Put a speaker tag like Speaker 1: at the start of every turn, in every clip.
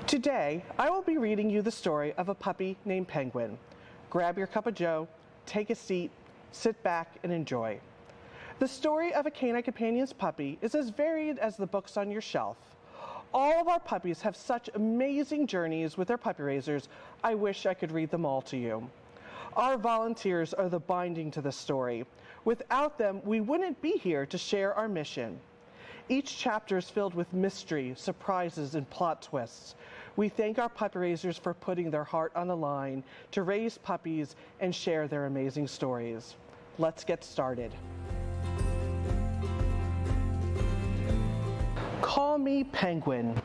Speaker 1: Today, I will be reading you the story of a puppy named Penguin. Grab your cup of joe, take a seat, sit back, and enjoy. The story of a canine companion's puppy is as varied as the books on your shelf. All of our puppies have such amazing journeys with their puppy raisers, I wish I could read them all to you. Our volunteers are the binding to the story. Without them, we wouldn't be here to share our mission. Each chapter is filled with mystery, surprises, and plot twists. We thank our puppy raisers for putting their heart on the line to raise puppies and share their amazing stories. Let's get started. Call me Penguin.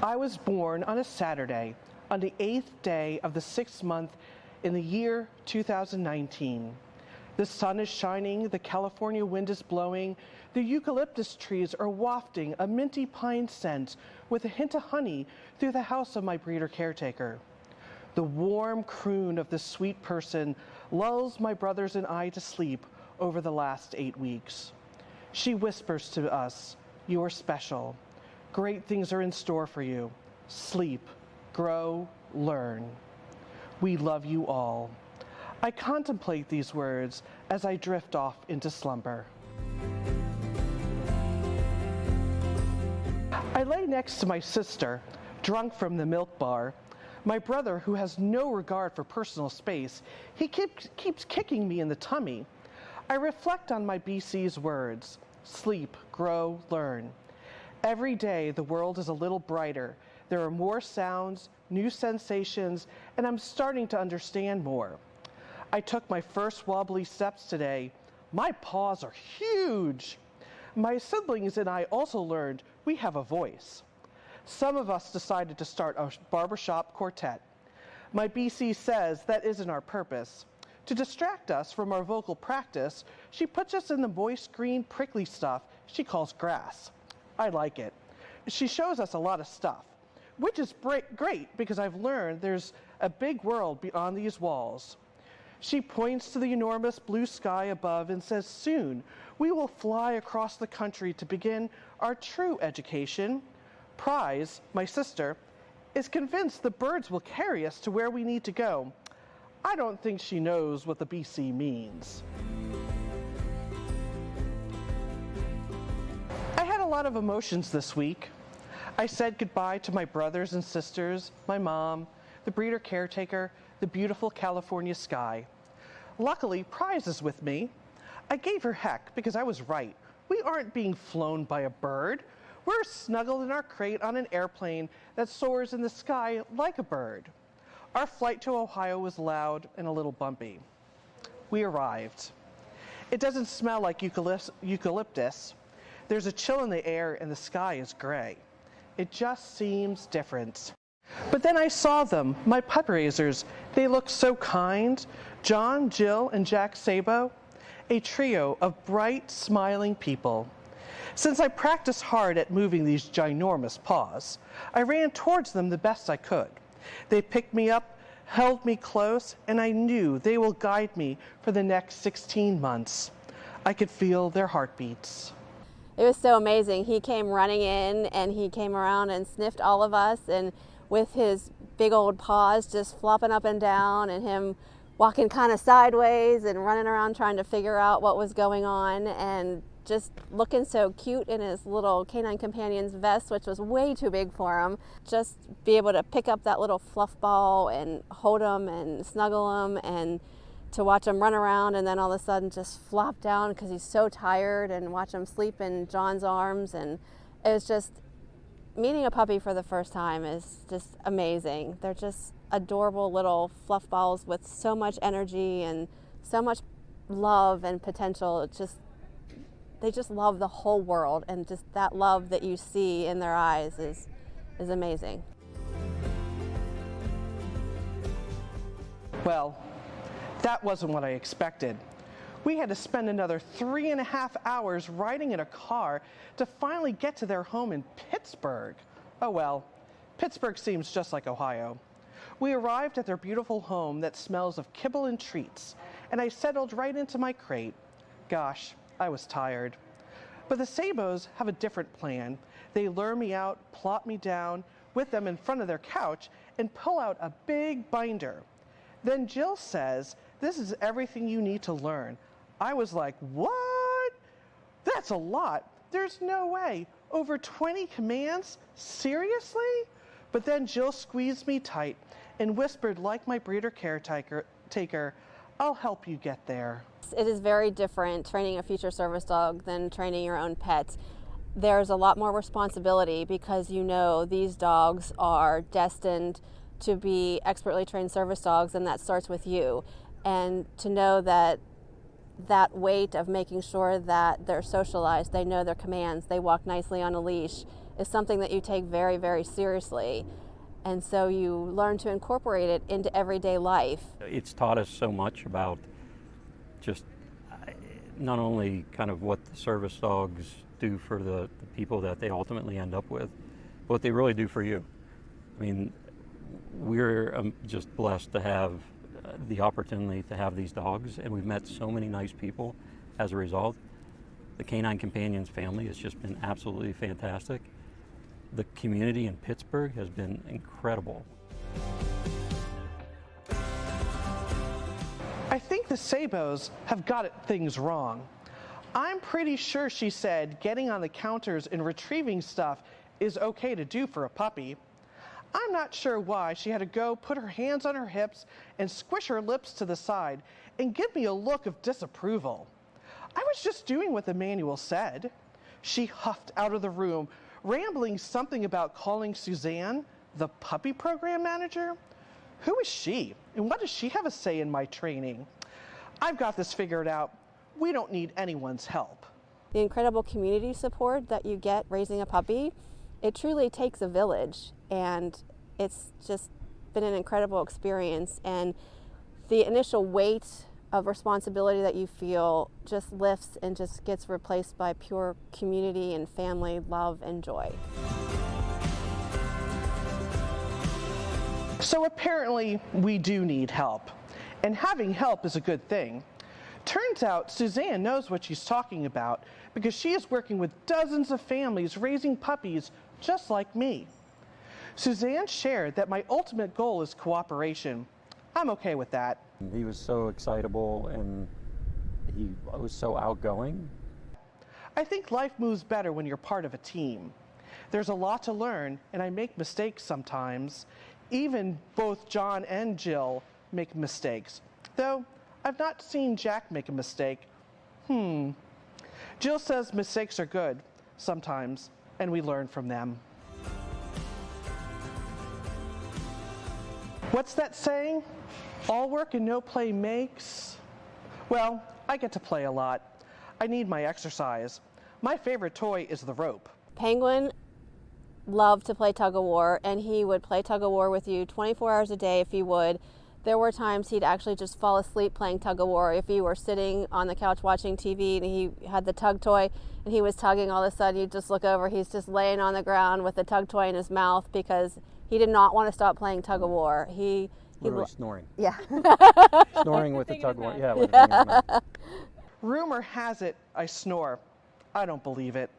Speaker 1: I was born on a Saturday, on the 8th day of the 6th month in the year 2019. The sun is shining, the California wind is blowing, the eucalyptus trees are wafting a minty pine scent with a hint of honey through the house of my breeder caretaker. The warm croon of the sweet person lulls my brothers and I to sleep over the last 8 weeks. She whispers to us, "You are special. Great things are in store for you. Sleep, grow, learn. We love you all." I contemplate these words as I drift off into slumber. I lay next to my sister, drunk from the milk bar. My brother, who has no regard for personal space, he keeps kicking me in the tummy. I reflect on my BC's words, sleep, grow, learn. Every day the world is a little brighter. There are more sounds, new sensations, and I'm starting to understand more. I took my first wobbly steps today. My paws are huge. My siblings and I also learned we have a voice. Some of us decided to start a barbershop quartet. My BC says that isn't our purpose. To distract us from our vocal practice, she puts us in the moist green prickly stuff she calls grass. I like it. She shows us a lot of stuff, which is great because I've learned there's a big world beyond these walls. She points to the enormous blue sky above and says, "Soon we will fly across the country to begin our true education." Prize, my sister, is convinced the birds will carry us to where we need to go. I don't think she knows what the BC means. I had a lot of emotions this week. I said goodbye to my brothers and sisters, my mom, the breeder caretaker, the beautiful California sky. Luckily, Prize is with me. I gave her heck because I was right. We aren't being flown by a bird. We're snuggled in our crate on an airplane that soars in the sky like a bird. Our flight to Ohio was loud and a little bumpy. We arrived. It doesn't smell like eucalyptus. There's a chill in the air and the sky is gray. It just seems different. But then I saw them, my puppy raisers. They look so kind. John, Jill, and Jack Sabo, a trio of bright, smiling people. Since I practiced hard at moving these ginormous paws, I ran towards them the best I could. They picked me up, held me close, and I knew they will guide me for the next 16 months. I could feel their heartbeats.
Speaker 2: It was so amazing. He came running in and he came around and sniffed all of us, and with his big old paws just flopping up and down and him walking kind of sideways and running around trying to figure out what was going on, and just looking so cute in his little canine companion's vest, which was way too big for him. Just be able to pick up that little fluff ball and hold him and snuggle him, and to watch him run around and then all of a sudden just flop down because he's so tired, and watch him sleep in John's arms. And it was just, meeting a puppy for the first time is just amazing. They're just adorable little fluff balls with so much energy and so much love and potential. It's just, they just love the whole world, and just that love that you see in their eyes is amazing.
Speaker 1: Well, that wasn't what I expected. We had to spend another 3.5 hours riding in a car to finally get to their home in Pittsburgh. Oh well, Pittsburgh seems just like Ohio. We arrived at their beautiful home that smells of kibble and treats, and I settled right into my crate. Gosh, I was tired. But the Sabos have a different plan. They lure me out, plop me down, with them in front of their couch and pull out a big binder. Then Jill says, "This is everything you need to learn." I was like, "What? That's a lot. There's no way. Over 20 commands? Seriously?" But then Jill squeezed me tight and whispered like my breeder caretaker, "I'll help you get there."
Speaker 2: It is very different training a future service dog than training your own pet. There's a lot more responsibility because you know these dogs are destined to be expertly trained service dogs, and that starts with you. And to know that weight of making sure that they're socialized, they know their commands, they walk nicely on a leash, is something that you take very, very seriously. And so you learn to incorporate it into everyday life.
Speaker 3: It's taught us so much about just not only kind of what the service dogs do for the people that they ultimately end up with, but what they really do for you. I mean, we're just blessed to have the opportunity to have these dogs, and we've met so many nice people as a result. The Canine Companions family has just been absolutely fantastic. The community in Pittsburgh has been incredible.
Speaker 1: I think the Sabos have got things wrong. I'm pretty sure she said getting on the counters and retrieving stuff is okay to do for a puppy. I'm not sure why she had to go put her hands on her hips and squish her lips to the side and give me a look of disapproval. I was just doing what the manual said. She huffed out of the room, rambling something about calling Suzanne the puppy program manager. Who is she, and what does she have a say in my training? I've got this figured out. We don't need anyone's help.
Speaker 2: The incredible community support that you get raising a puppy, it truly takes a village, and it's just been an incredible experience. And the initial weight of responsibility that you feel just lifts and just gets replaced by pure community and family love and joy.
Speaker 1: So apparently we do need help, and having help is a good thing. Turns out Suzanne knows what she's talking about because she is working with dozens of families raising puppies just like me. Suzanne shared that my ultimate goal is cooperation. I'm okay with that.
Speaker 3: He was so excitable and he was so outgoing.
Speaker 1: I think life moves better when you're part of a team. There's a lot to learn, and I make mistakes sometimes. Even both John and Jill make mistakes, though I've not seen Jack make a mistake. Jill says mistakes are good sometimes, and we learn from them. What's that saying? All work and no play makes? Well, I get to play a lot. I need my exercise. My favorite toy is the rope.
Speaker 2: Penguin loved to play tug-of-war, and he would play tug-of-war with you 24 hours a day if he would. There were times he'd actually just fall asleep playing tug-of-war. If you were sitting on the couch watching TV and he had the tug toy and he was tugging, all of a sudden you'd just look over, he's just laying on the ground with the tug toy in his mouth because he did not want to stop playing tug-of-war. He
Speaker 3: Literally snoring.
Speaker 2: Yeah.
Speaker 3: Snoring with the tug of war. Yeah, with the thing in his mouth.
Speaker 1: Rumor has it I snore. I don't believe it.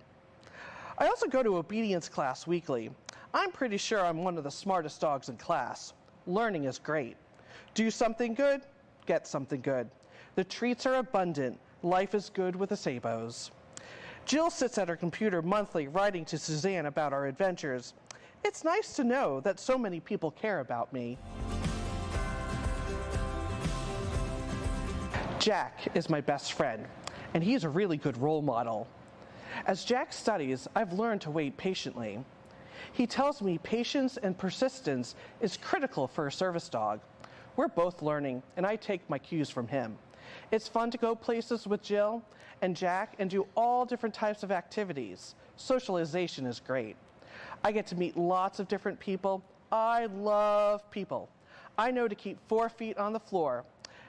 Speaker 1: I also go to obedience class weekly. I'm pretty sure I'm one of the smartest dogs in class. Learning is great. Do something good, get something good. The treats are abundant. Life is good with the Sabos. Jill sits at her computer monthly writing to Suzanne about our adventures. It's nice to know that so many people care about me. Jack is my best friend, and he's a really good role model. As Jack studies, I've learned to wait patiently. He tells me patience and persistence is critical for a service dog. We're both learning, and I take my cues from him. It's fun to go places with Jill and Jack and do all different types of activities. Socialization is great. I get to meet lots of different people. I love people. I know to keep 4 feet on the floor.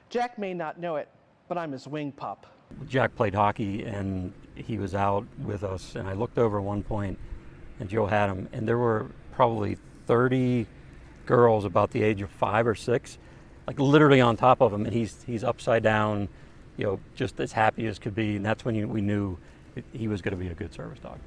Speaker 1: Jack may not know it, but I'm his wing pup.
Speaker 3: Jack played hockey and he was out with us, and I looked over at one point and Joe had him, and there were probably 30 girls about the age of 5 or 6, like literally on top of him, and he's upside down, you know, just as happy as could be, and that's when we knew he was going to be a good service dog.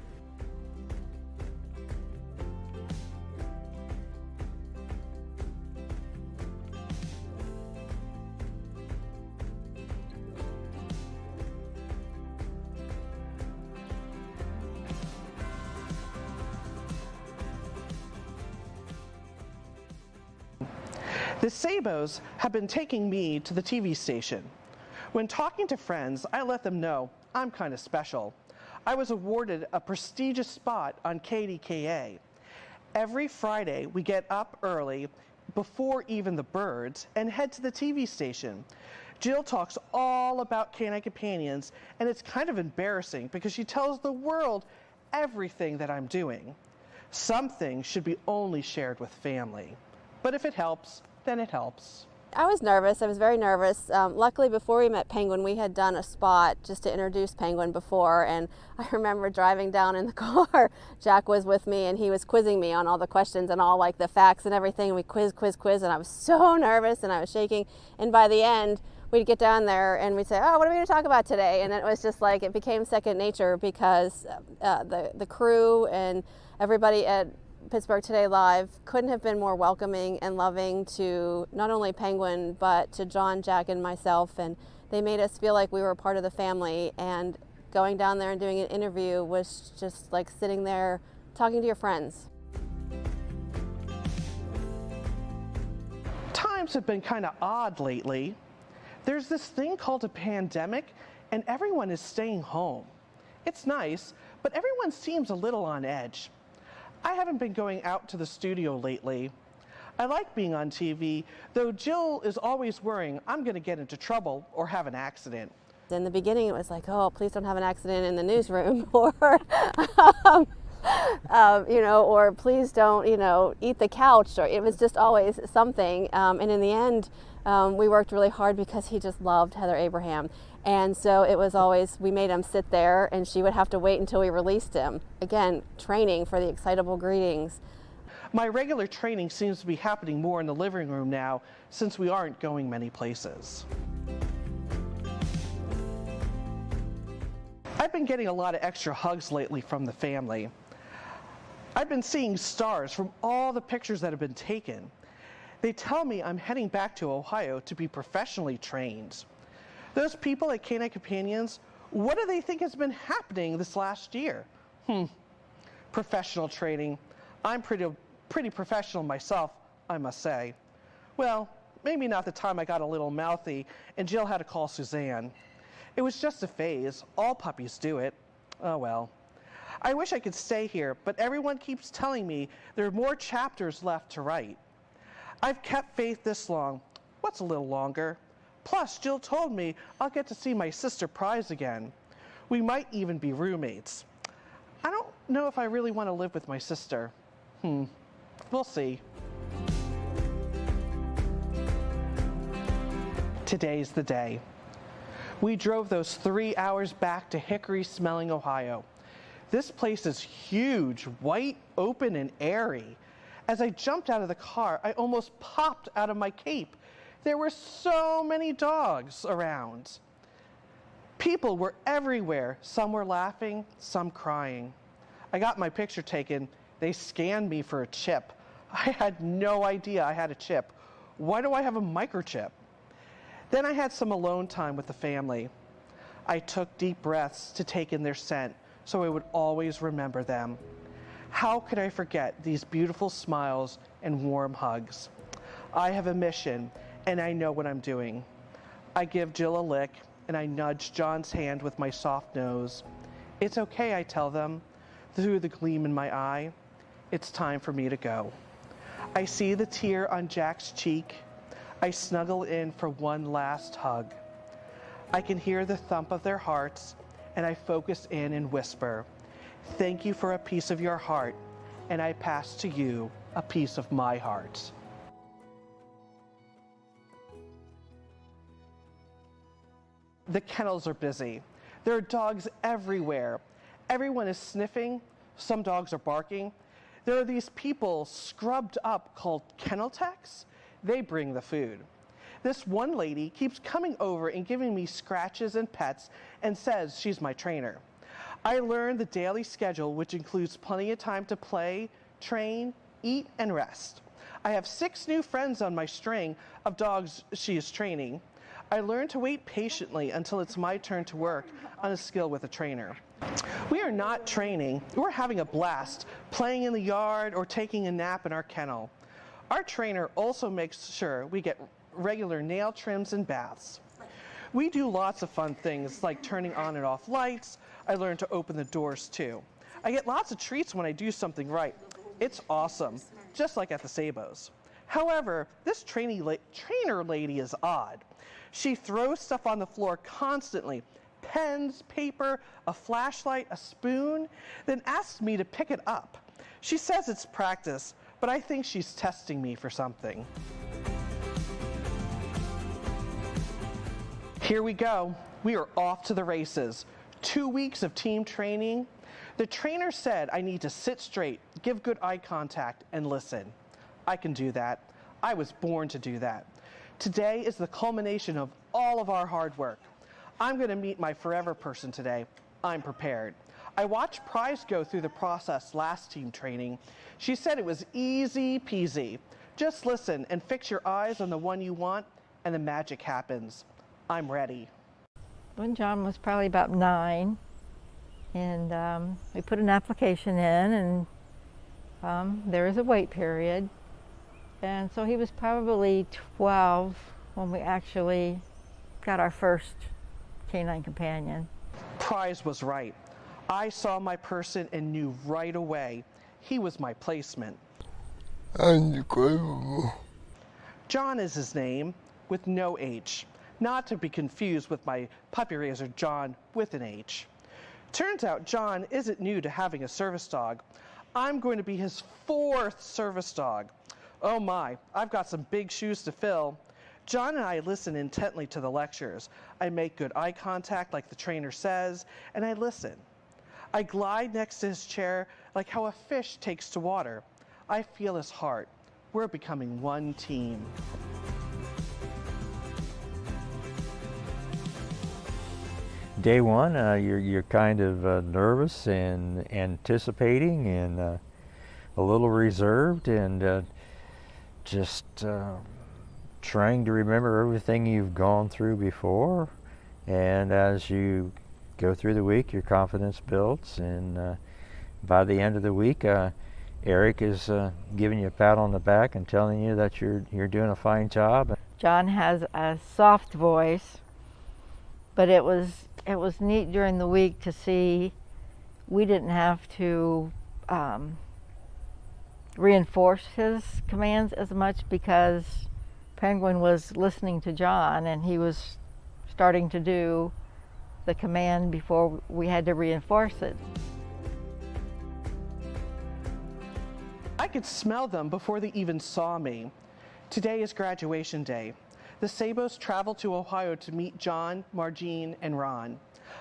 Speaker 1: The Sabos have been taking me to the TV station. When talking to friends, I let them know I'm kind of special. I was awarded a prestigious spot on KDKA. Every Friday, we get up early, before even the birds, and head to the TV station. Jill talks all about canine companions, and it's kind of embarrassing because she tells the world everything that I'm doing. Some things should be only shared with family. But if it helps, then it helps.
Speaker 2: I was nervous. I was very nervous. Luckily, before we met Penguin, we had done a spot just to introduce Penguin before, and I remember driving down in the car. Jack was with me, and he was quizzing me on all the questions and all like the facts and everything. And we quiz, and I was so nervous and I was shaking. And by the end, we'd get down there and we'd say, "Oh, what are we going to talk about today?" And it was just like it became second nature because the crew and everybody at Pittsburgh Today Live couldn't have been more welcoming and loving to not only Penguin but to John, Jack, and myself, and they made us feel like we were part of the family. And going down there and doing an interview was just like sitting there talking to your friends.
Speaker 1: Times have been kind of odd lately. There's this thing called a pandemic, and everyone is staying home. It's nice, but everyone seems a little on edge. I haven't been going out to the studio lately. I like being on TV, though Jill is always worrying I'm going to get into trouble or have an accident.
Speaker 2: In the beginning, it was like, "Oh, please don't have an accident in the newsroom," or, or "Please don't, eat the couch," or it was just always something. And in the end, we worked really hard because he just loved Heather Abraham. And so it was always, we made him sit there and she would have to wait until we released him. Again, training for the excitable greetings.
Speaker 1: My regular training seems to be happening more in the living room now since we aren't going many places. I've been getting a lot of extra hugs lately from the family. I've been seeing stars from all the pictures that have been taken. They tell me I'm heading back to Ohio to be professionally trained. Those people at Canine Companions, what do they think has been happening this last year? Professional training. I'm pretty professional myself, I must say. Well, maybe not the time I got a little mouthy and Jill had to call Suzanne. It was just a phase. All puppies do it. Oh well. I wish I could stay here, but everyone keeps telling me there are more chapters left to write. I've kept faith this long. What's a little longer? Plus, Jill told me I'll get to see my sister Prize again. We might even be roommates. I don't know if I really want to live with my sister. We'll see. Today's the day. We drove those 3 hours back to Hickory-smelling Ohio. This place is huge, white, open, and airy. As I jumped out of the car, I almost popped out of my cape. There were so many dogs around. People were everywhere. Some were laughing, some crying. I got my picture taken. They scanned me for a chip. I had no idea I had a chip. Why do I have a microchip? Then I had some alone time with the family. I took deep breaths to take in their scent so I would always remember them. How could I forget these beautiful smiles and warm hugs? I have a mission, and I know what I'm doing. I give Jill a lick, and I nudge John's hand with my soft nose. It's okay, I tell them, through the gleam in my eye. It's time for me to go. I see the tear on Jack's cheek. I snuggle in for one last hug. I can hear the thump of their hearts, and I focus in and whisper, "Thank you for a piece of your heart, and I pass to you a piece of my heart." The kennels are busy. There are dogs everywhere. Everyone is sniffing. Some dogs are barking. There are these people scrubbed up called kennel techs. They bring the food. This one lady keeps coming over and giving me scratches and pets and says she's my trainer. I learned the daily schedule, which includes plenty of time to play, train, eat, and rest. I have 6 new friends on my string of dogs she is training. I learned to wait patiently until it's my turn to work on a skill with a trainer. We are not training. We're having a blast, playing in the yard or taking a nap in our kennel. Our trainer also makes sure we get regular nail trims and baths. We do lots of fun things like turning on and off lights. I learned to open the doors too. I get lots of treats when I do something right. It's awesome, just like at the Sabos. However, this trainer lady is odd. She throws stuff on the floor constantly. Pens, paper, a flashlight, a spoon, then asks me to pick it up. She says it's practice, but I think she's testing me for something. Here we go. We are off to the races. 2 weeks of team training. The trainer said I need to sit straight, give good eye contact, and listen. I can do that. I was born to do that. Today is the culmination of all of our hard work. I'm going to meet my forever person today. I'm prepared. I watched Prize go through the process last team training. She said it was easy peasy. Just listen and fix your eyes on the one you want, and the magic happens. I'm ready.
Speaker 4: When John was probably about 9, and we put an application in, and there is a wait period. And so he was probably 12 when we actually got our first canine companion.
Speaker 1: Prize was right. I saw my person and knew right away he was my placement.
Speaker 5: Incredible.
Speaker 1: John is his name, with no H. Not to be confused with my puppy raiser John with an H. Turns out John isn't new to having a service dog. I'm going to be his 4th service dog. Oh my, I've got some big shoes to fill. John and I listen intently to the lectures. I make good eye contact like the trainer says, and I listen. I glide next to his chair like how a fish takes to water. I feel his heart. We're becoming one team.
Speaker 6: Day one, you're kind of nervous and anticipating and a little reserved and just trying to remember everything you've gone through before. And as you go through the week, your confidence builds, and by the end of the week, Eric is giving you a pat on the back and telling you that you're doing a fine job.
Speaker 4: John has a soft voice, but it was neat during the week to see we didn't have to reinforce his commands as much because Penguin was listening to John and he was starting to do the command before we had to reinforce it.
Speaker 1: I could smell them before they even saw me. Today is graduation day. The Sabos traveled to Ohio to meet John, Margene, and Ron.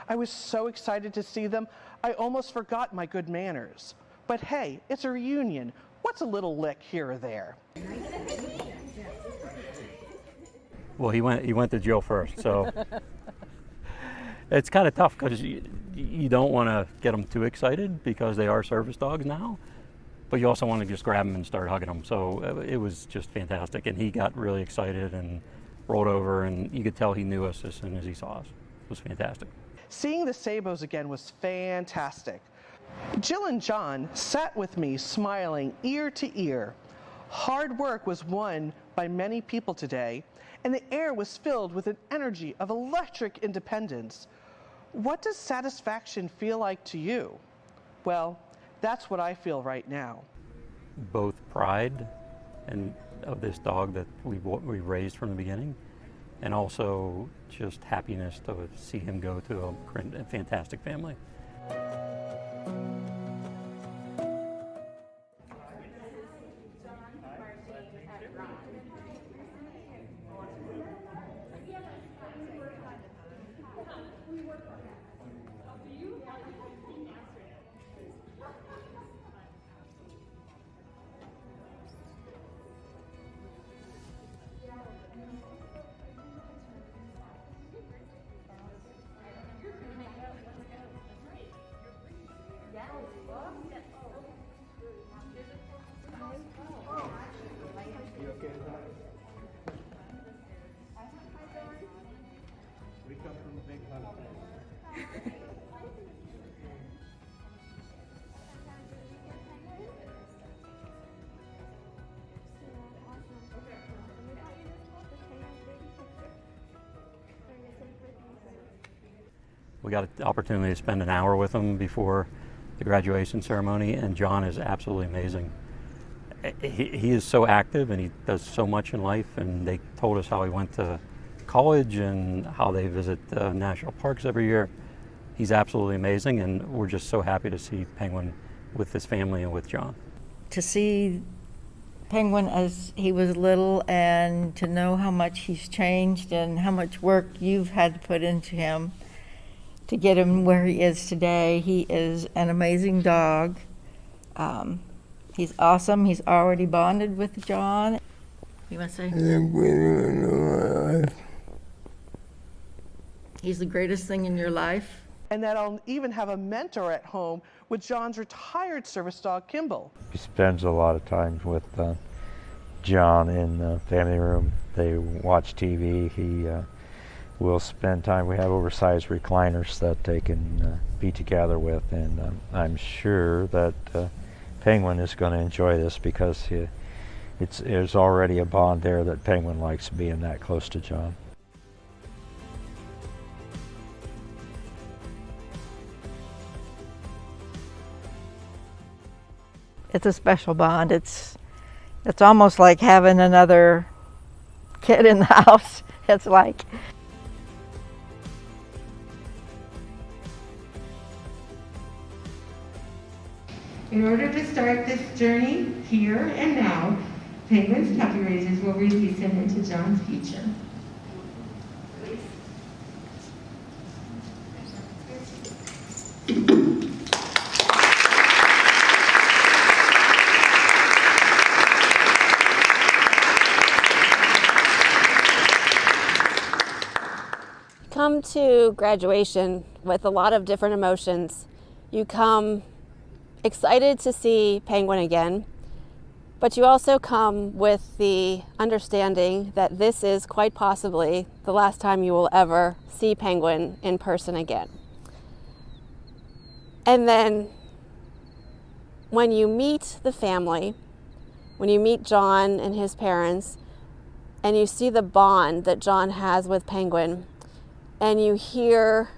Speaker 1: I was so excited to see them, I almost forgot my good manners. But hey, it's a reunion. What's a little lick here or there?
Speaker 3: Well, he went to jail first, so it's kind of tough because you don't want to get them too excited because they are service dogs now, but you also want to just grab them and start hugging them. So it was just fantastic, and he got really excited and rolled over, and you could tell he knew us as soon as he saw us. It was fantastic.
Speaker 1: Seeing the Sabos again was fantastic. Jill and John sat with me smiling ear to ear. Hard work was won by many people today, and the air was filled with an energy of electric independence. What does satisfaction feel like to you? Well, that's what I feel right now.
Speaker 3: Both pride and of this dog that we raised from the beginning, and also just happiness to see him go to a fantastic family. got the opportunity to spend an hour with him before the graduation ceremony, and John is absolutely amazing. He is so active and he does so much in life, and they told us how he went to college and how they visit national parks every year. He's absolutely amazing, and we're just so happy to see Penguin with his family and with John.
Speaker 4: To see Penguin as he was little and to know how much he's changed and how much work you've had to put into him to get him where he is today. He is an amazing dog. He's awesome. He's already bonded with John. You want to say? He's the greatest thing in your life.
Speaker 1: And that I'll even have a mentor at home with John's retired service dog, Kimball.
Speaker 6: He spends a lot of time with John in the family room. They watch TV. He will spend time. We have oversized recliners that they can be together with, and I'm sure that Penguin is going to enjoy this because there's already a bond there that Penguin likes being that close to John.
Speaker 4: It's a special bond. It's almost like having another kid in the house. It's like.
Speaker 5: In order to start this journey here and now, Penguin's puppy raisers will release him into John's future.
Speaker 2: Come to graduation with a lot of different emotions. You come excited to see Penguin again, but you also come with the understanding that this is quite possibly the last time you will ever see Penguin in person again. And then when you meet the family, when you meet John and his parents, and you see the bond that John has with Penguin, and you hear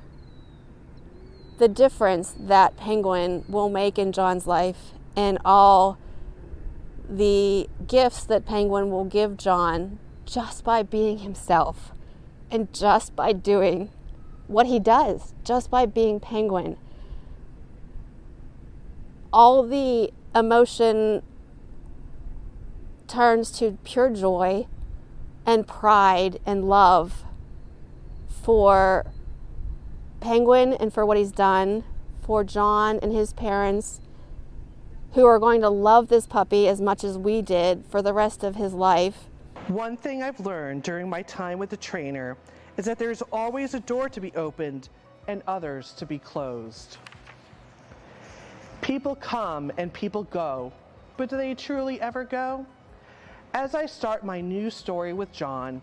Speaker 2: the difference that Penguin will make in John's life and all the gifts that Penguin will give John just by being himself and just by doing what he does, just by being Penguin. All the emotion turns to pure joy and pride and love for Penguin and for what he's done, for John and his parents, who are going to love this puppy as much as we did for the rest of his life.
Speaker 1: One thing I've learned during my time with the trainer is that there's always a door to be opened and others to be closed. People come and people go, but do they truly ever go? As I start my new story with John,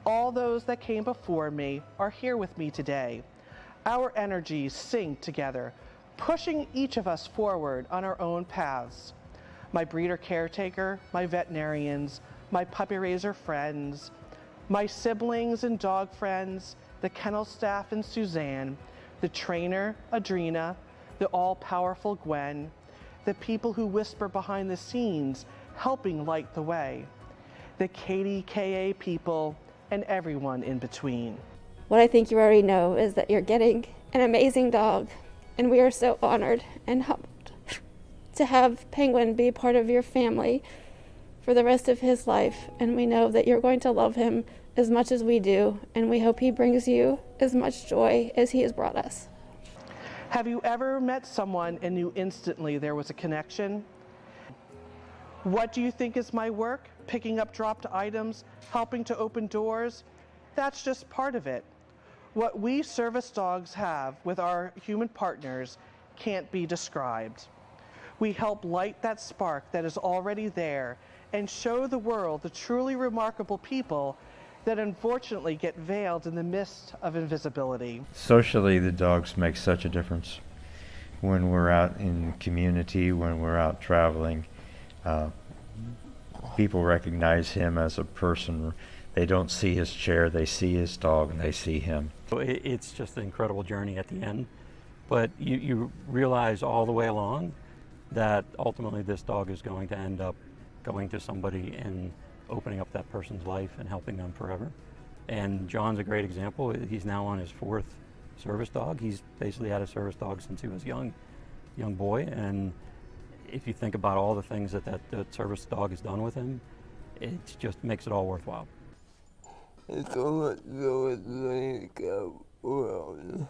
Speaker 1: all those that came before me are here with me today. Our energies sync together, pushing each of us forward on our own paths. My breeder caretaker, my veterinarians, my puppy raiser friends, my siblings and dog friends, the kennel staff and Suzanne, the trainer, Adrena, the all-powerful Gwen, the people who whisper behind the scenes, helping light the way, the KDKA people, and everyone in between.
Speaker 2: What I think you already know is that you're getting an amazing dog, and we are so honored and humbled to have Penguin be part of your family for the rest of his life, and we know that you're going to love him as much as we do, and we hope he brings you as much joy as he has brought us.
Speaker 1: Have you ever met someone and knew instantly there was a connection? What do you think is my work? Picking up dropped items, helping to open doors? That's just part of it. What we service dogs have with our human partners can't be described. We help light that spark that is already there and show the world the truly remarkable people that unfortunately get veiled in the mist of invisibility.
Speaker 6: Socially, the dogs make such a difference. When we're out in the community, when we're out traveling, people recognize him as a person They don't see his chair, they see his dog, and they see him.
Speaker 3: So it's just an incredible journey at the end. But you realize all the way along that ultimately this dog is going to end up going to somebody and opening up that person's life and helping them forever. And John's a great example. He's now on his 4th service dog. He's basically had a service dog since he was young boy. And if you think about all the things that service dog has done with him, it just makes it all worthwhile.
Speaker 7: It's so much to go around.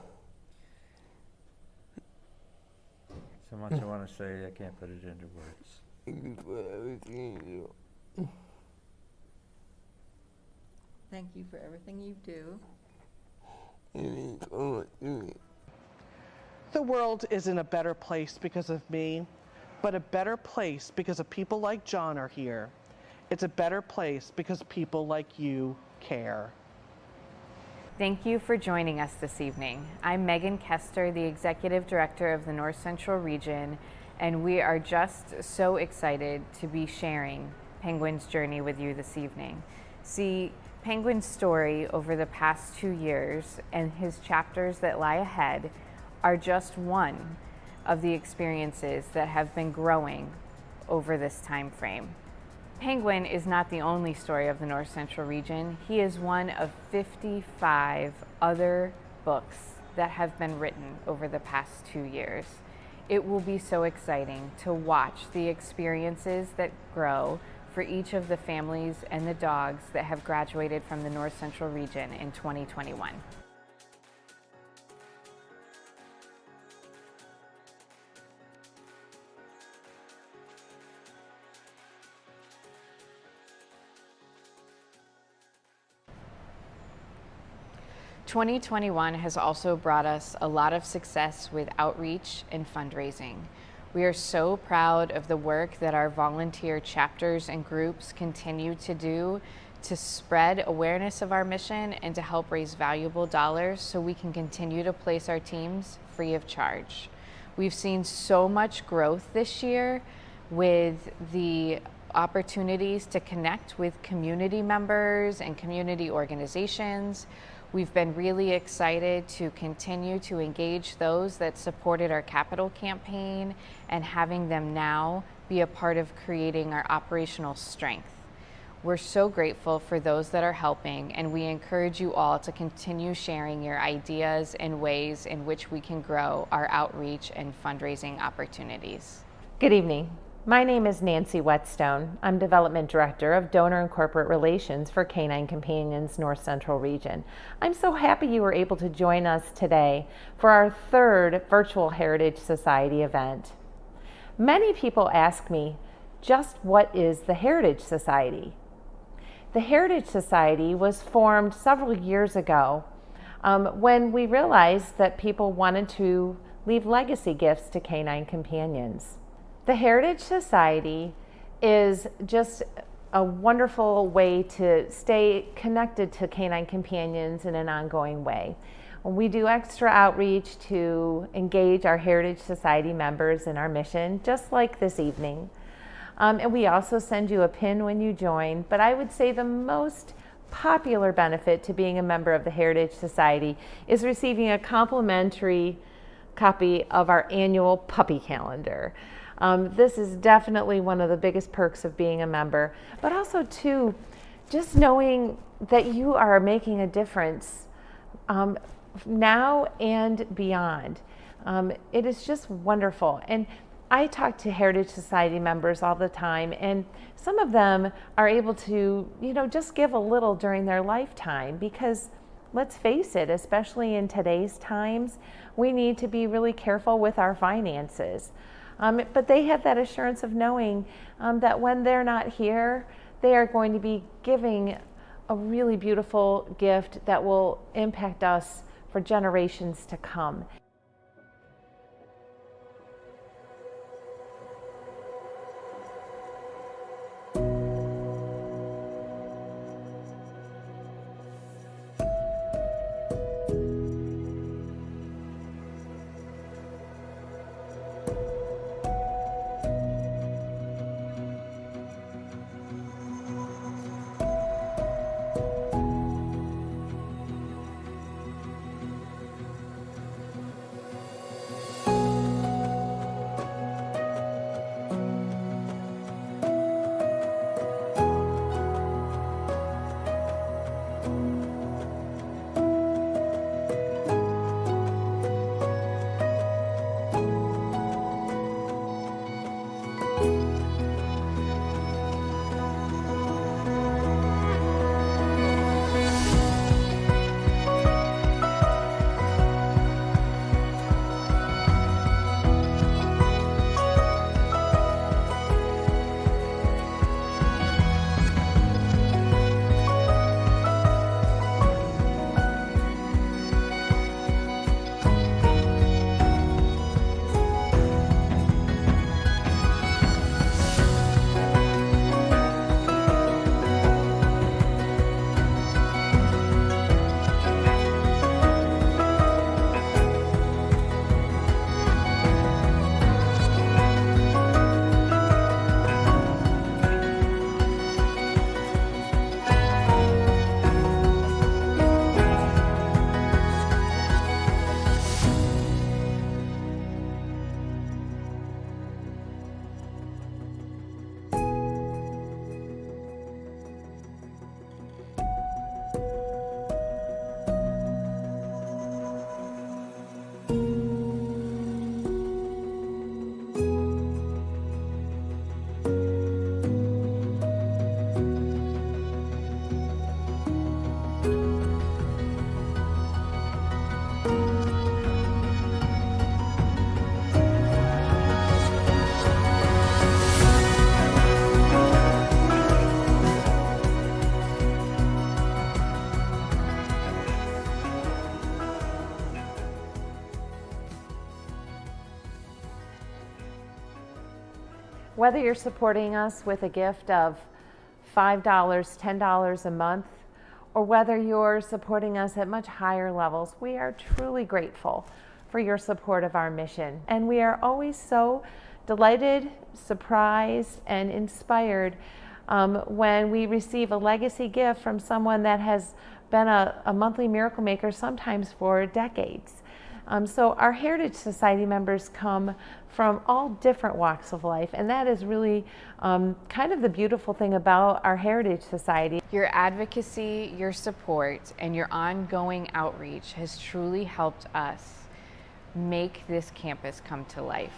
Speaker 6: So much I want to say, I can't put it into words.
Speaker 7: Thank you for everything you do.
Speaker 4: Thank you for everything you do.
Speaker 7: It means so much to me.
Speaker 1: The world isn't a better place because of me, but a better place because of people like John are here. It's a better place because people like you care.
Speaker 8: Thank you for joining us this evening. I'm Megan Kester, the Executive Director of the North Central Region, and we are just so excited to be sharing Penguin's journey with you this evening. See, Penguin's story over the past 2 years and his chapters that lie ahead are just one of the experiences that have been growing over this time frame. Penguin is not the only story of the North Central Region. He is one of 55 other books that have been written over the past 2 years. It will be so exciting to watch the experiences that grow for each of the families and the dogs that have graduated from the North Central Region in 2021. "2021 has also brought us a lot of success with outreach and fundraising. We are so proud of the work that our volunteer chapters and groups continue to do to spread awareness of our mission and to help raise valuable dollars so we can continue to place our teams free of charge. We've seen so much growth this year with the opportunities to connect with community members and community organizations. We've been really excited to continue to engage those that supported our capital campaign and having them now be a part of creating our operational strength. We're so grateful for those that are helping, and we encourage you all to continue sharing your ideas and ways in which we can grow our outreach and fundraising opportunities.
Speaker 9: Good evening. My name is Nancy Whetstone. I'm Development Director of Donor and Corporate Relations for Canine Companions North Central Region. I'm so happy you were able to join us today for our 3rd Virtual Heritage Society event. Many people ask me, just what is the Heritage Society? The Heritage Society was formed several years ago when we realized that people wanted to leave legacy gifts to canine companions. The Heritage Society is just a wonderful way to stay connected to canine companions in an ongoing way. We do extra outreach to engage our Heritage Society members in our mission, just like this evening. And we also send you a pin when you join, but I would say the most popular benefit to being a member of the Heritage Society is receiving a complimentary copy of our annual puppy calendar. This is definitely one of the biggest perks of being a member, but also too, just knowing that you are making a difference now and beyond. It is just wonderful. And I talk to Heritage Society members all the time, and some of them are able to, just give a little during their lifetime because let's face it, especially in today's times, we need to be really careful with our finances. But they have that assurance of knowing that when they're not here, they are going to be giving a really beautiful gift that will impact us for generations to come. Whether you're supporting us with a gift of $5, $10 a month, or whether you're supporting us at much higher levels, we are truly grateful for your support of our mission. And we are always so delighted, surprised, and inspired when we receive a legacy gift from someone that has been a monthly miracle maker sometimes for decades. So our Heritage Society members come from all different walks of life, and that is really kind of the beautiful thing about our Heritage Society.
Speaker 8: Your advocacy, your support, and your ongoing outreach has truly helped us make this campus come to life.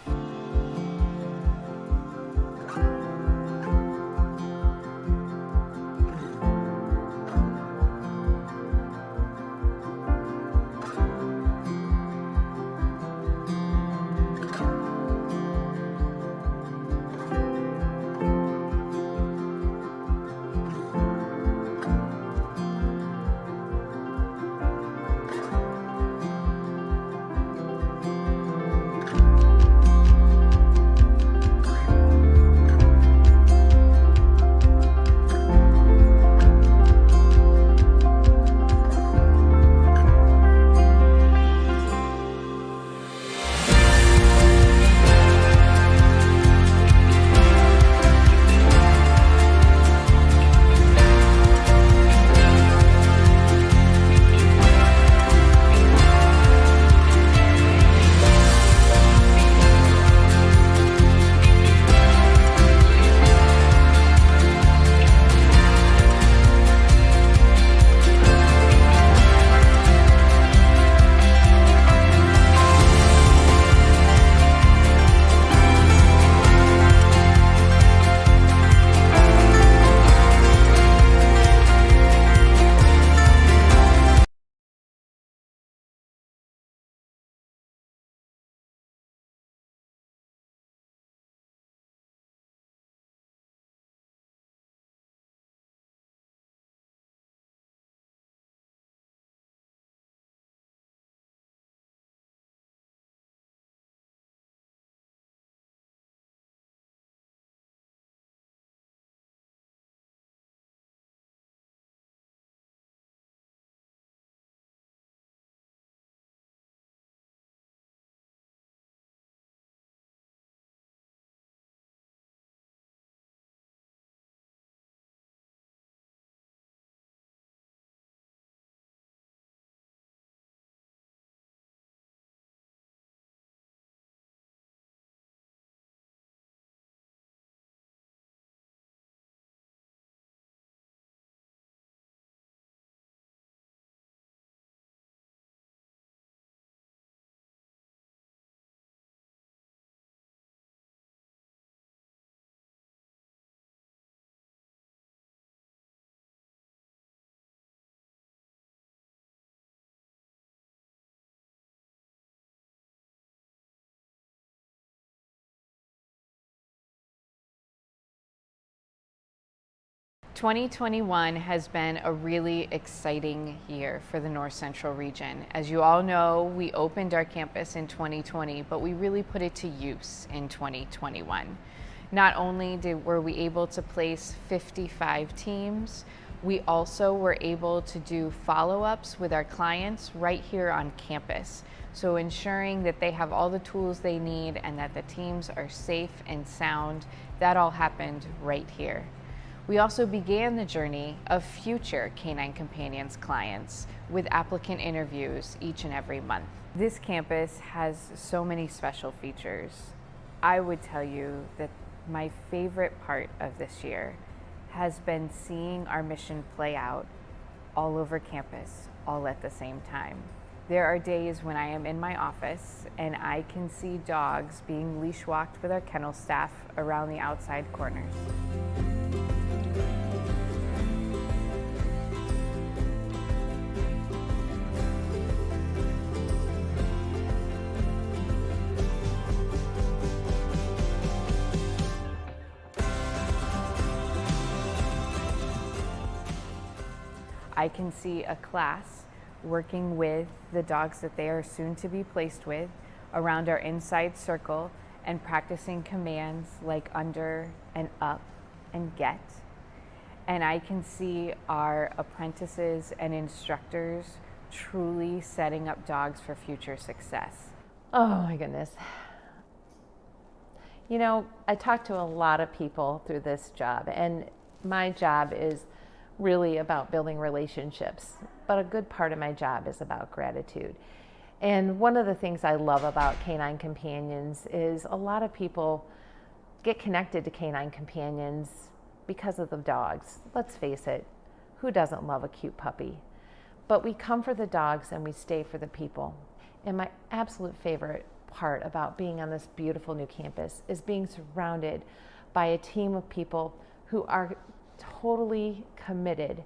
Speaker 8: 2021 has been a really exciting year for the North Central region. As you all know, we opened our campus in 2020, but we really put it to use in 2021. Not only were we able to place 55 teams, we also were able to do follow-ups with our clients right here on campus. So ensuring that they have all the tools they need and that the teams are safe and sound, that all happened right here. We also began the journey of future Canine Companions clients with applicant interviews each and every month. This campus has so many special features. I would tell you that my favorite part of this year has been seeing our mission play out all over campus, all at the same time. There are days when I am in my office and I can see dogs being leash walked with our kennel staff around the outside corners. I can see a class working with the dogs that they are soon to be placed with around our inside circle and practicing commands like under and up and get. And I can see our apprentices and instructors truly setting up dogs for future success.
Speaker 9: Oh my goodness. You know, I talk to a lot of people through this job, and my job is really about building relationships, but a good part of my job is about gratitude. And one of the things I love about Canine Companions is a lot of people get connected to Canine Companions because of the dogs. Let's face it, who doesn't love a cute puppy? But we come for the dogs and we stay for the people. And my absolute favorite part about being on this beautiful new campus is being surrounded by a team of people who are totally committed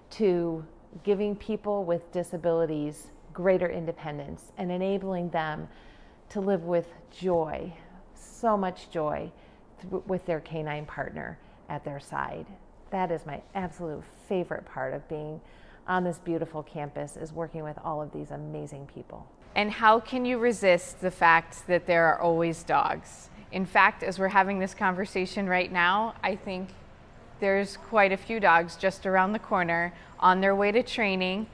Speaker 9: to giving people with disabilities greater independence and enabling them to live with joy, so much joy, with their canine partner at their side. That is my absolute favorite part of being on this beautiful campus, is working with all of these amazing people.
Speaker 8: And how can you resist the fact that there are always dogs? In fact, as we're having this conversation right now, I think there's quite a few dogs just around the corner on their way to training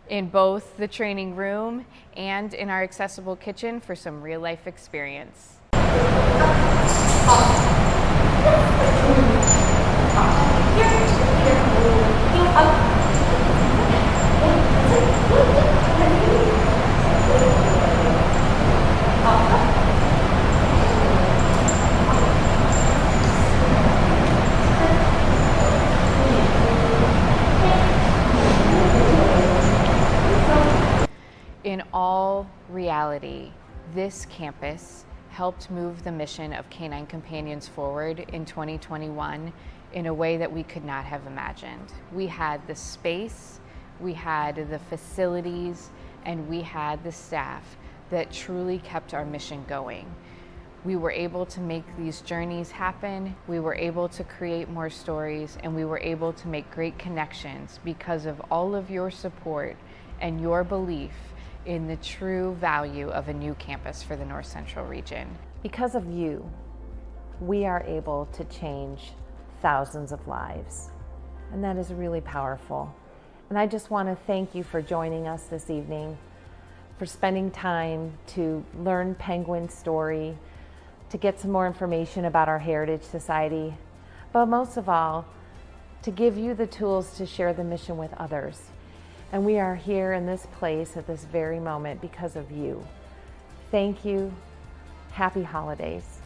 Speaker 8: in both the training room and in our accessible kitchen for some real life experience. In all reality, this campus helped move the mission of Canine Companions forward in 2021 in a way that we could not have imagined. We had the space, we had the facilities, and we had the staff that truly kept our mission going. We were able to make these journeys happen, we were able to create more stories, and we were able to make great connections because of all of your support and your belief in the true value of a new campus for the North Central region.
Speaker 9: Because of you, we are able to change thousands of lives, and that is really powerful. And I just want to thank you for joining us this evening, for spending time to learn Penguin's story, to get some more information about our Heritage Society, but most of all, to give you the tools to share the mission with others. And we are here in this place at this very moment because of you. Thank you. Happy holidays.